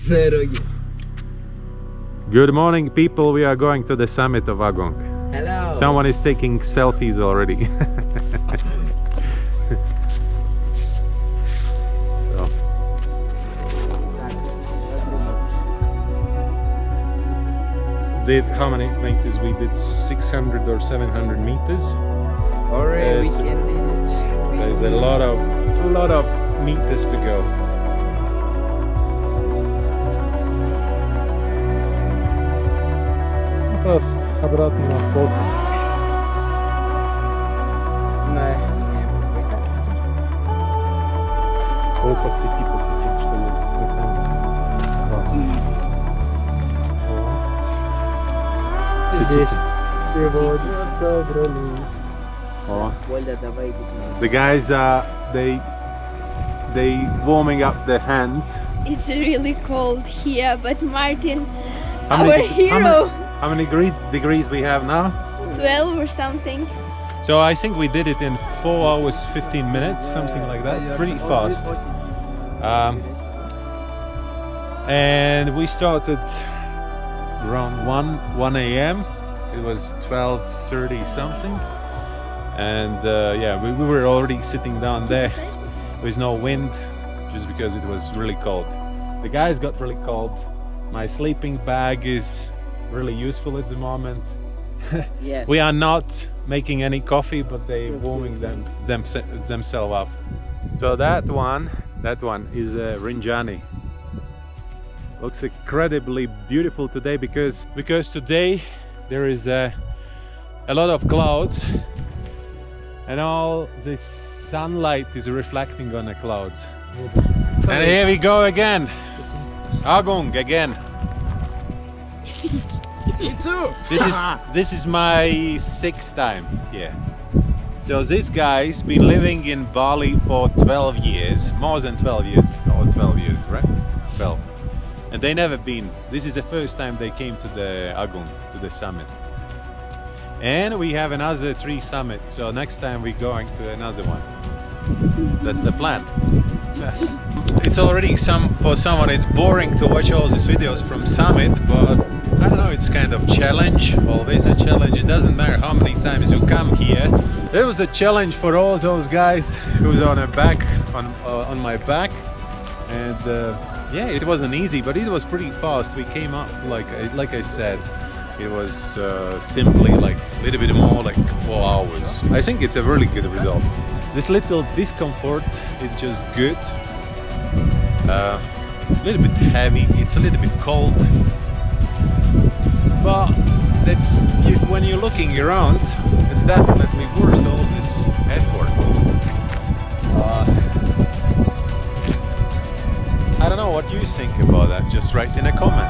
Good morning, people. We are going to the summit of Agung. Hello. Someone is taking selfies already. So. How many meters we did? 600 or 700 meters. Already we can do it. There's a lot of meters to go. Teraz обратно на вход. О, посвети, что есть. Здесь. Сегодня собрались. The guys they warming up their hands. It's really cold here, but Martin, our hero. How many degrees we have now? 12 or something. So I think we did it in 4 hours 15 minutes, something like that. Pretty fast. And we started around 1 a.m. It was 12:30 something. And yeah, we were already sitting down there with no wind, just because it was really cold. The guys got really cold. My sleeping bag is really useful at the moment. Yes. We are not making any coffee, but they warming themselves up. So that one is Rinjani. Looks incredibly beautiful today because today there is a lot of clouds. And all this sunlight is reflecting on the clouds. And here we go again. Agung again. Me too. This is my 6th time here. So this guy's been living in Bali for 12 years, more than 12 years, or 12 years, right? 12. And they never been. This is the first time they came to the Agung, to the summit. And we have another 3 summits, so next time we're going to another one. That's the plan. It's already for someone it's boring to watch all these videos from summit, but I don't know, it's kind of challenge, always a challenge. It doesn't matter how many times you come here. It was a challenge for all those guys who's on my back, and yeah, it wasn't easy, but it was pretty fast. We came up like I said. It was simply like a little bit more, like 4 hours. I think it's a really good result. This little discomfort is just good. A little bit heavy, it's a little bit cold. But when you're looking around, it's definitely worth all this effort. I don't know what you think about that, just write in a comment.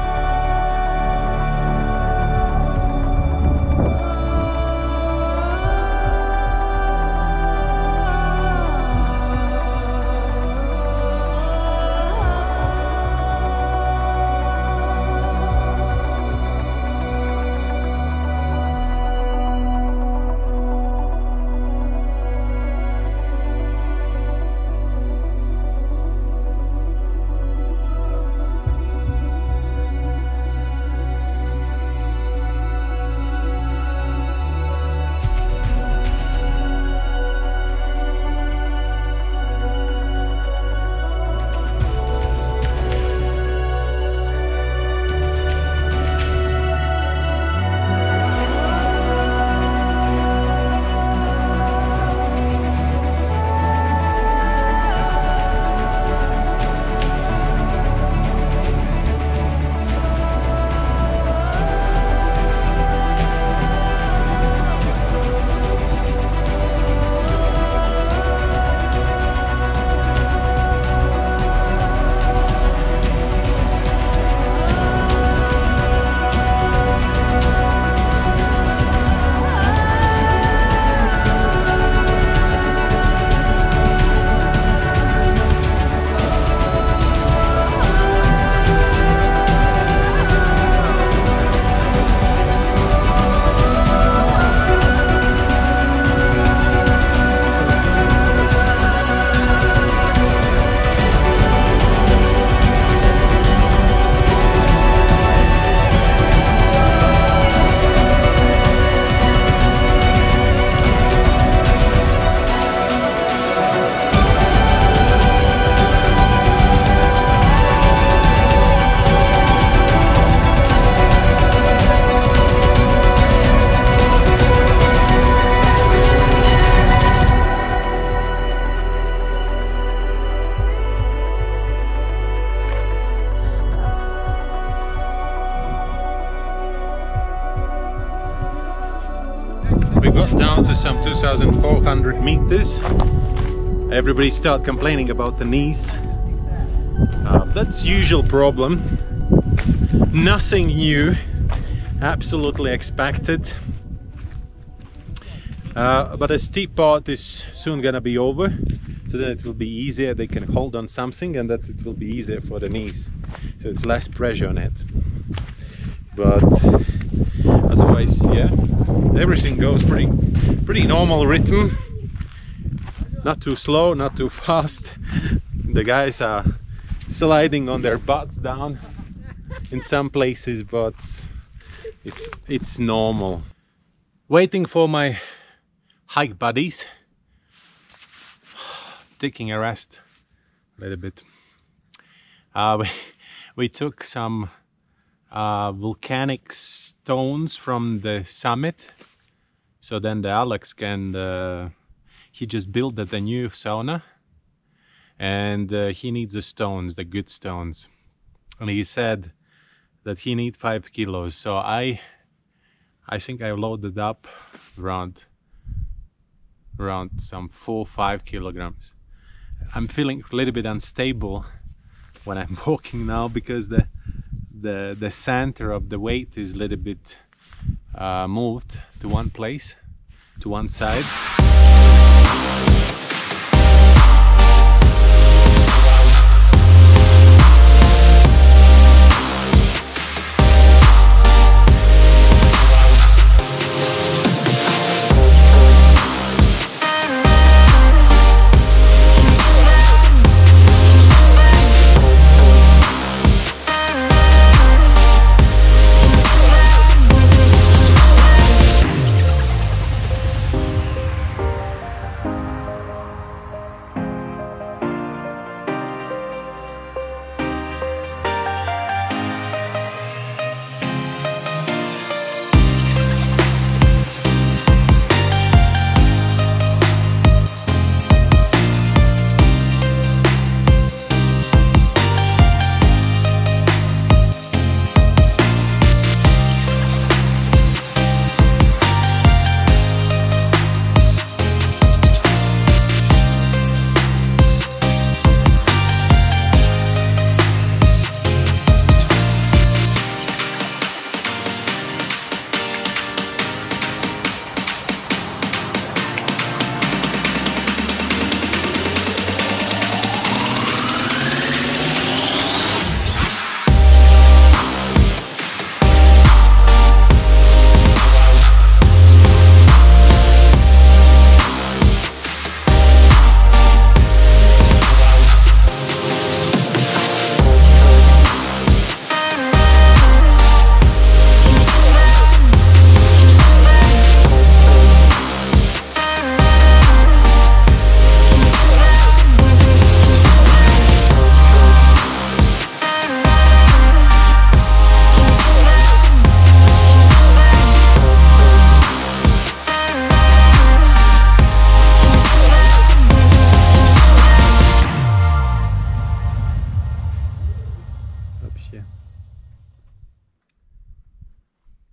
got down to some 2,400 meters. Everybody start complaining about the knees. That's usual problem. Nothing new, absolutely expected. But the steep part is soon gonna be over, so then it will be easier. They can hold on something, and that it will be easier for the knees, so it's less pressure on it. But otherwise, yeah, everything goes pretty normal rhythm. Not too slow, not too fast. The guys are sliding on their butts down in some places, but it's normal. Waiting for my hike buddies, taking a rest a little bit. We took some volcanic stones from the summit, so then the Alex can he just built a new sauna, and he needs the stones, the good stones, and he said that he needs 5 kilos. So I think I loaded up around some 4-5 kilograms. I'm feeling a little bit unstable when I'm walking now, because the center of the weight is a little bit moved to one place, to one side.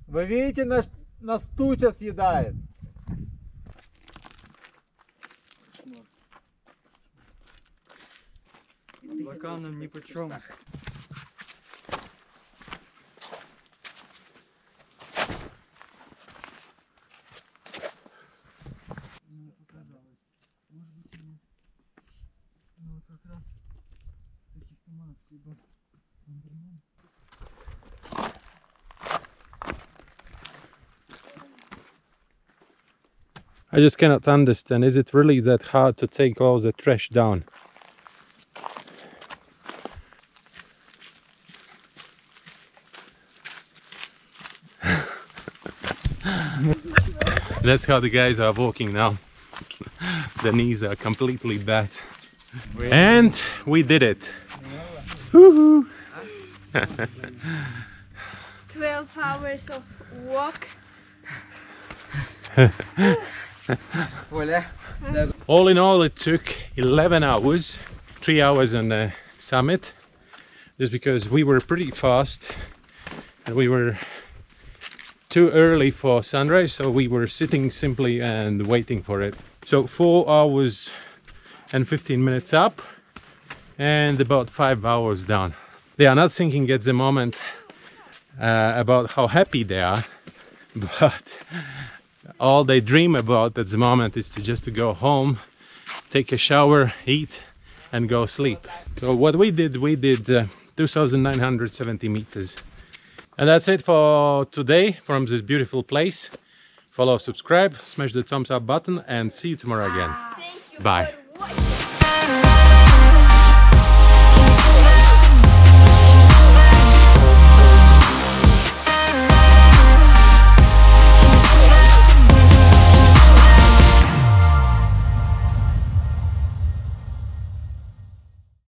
Вы видите, нас туча съедает. Лаканом ни почем. I just cannot understand, is it really that hard to take all the trash down? That's how the guys are walking now. The knees are completely bad. And we did it. Woohoo! 12 hours of walk. All in all, it took 11 hours, 3 hours on the summit, just because we were pretty fast and we were too early for sunrise, so we were sitting simply and waiting for it. So 4 hours and 15 minutes up and about 5 hours down. They are not thinking at the moment about how happy they are, but all they dream about at the moment is to go home, take a shower, eat and go sleep. So what we did 2,970 meters. And that's it for today from this beautiful place. Follow, subscribe, smash the thumbs up button and see you tomorrow again. Bye.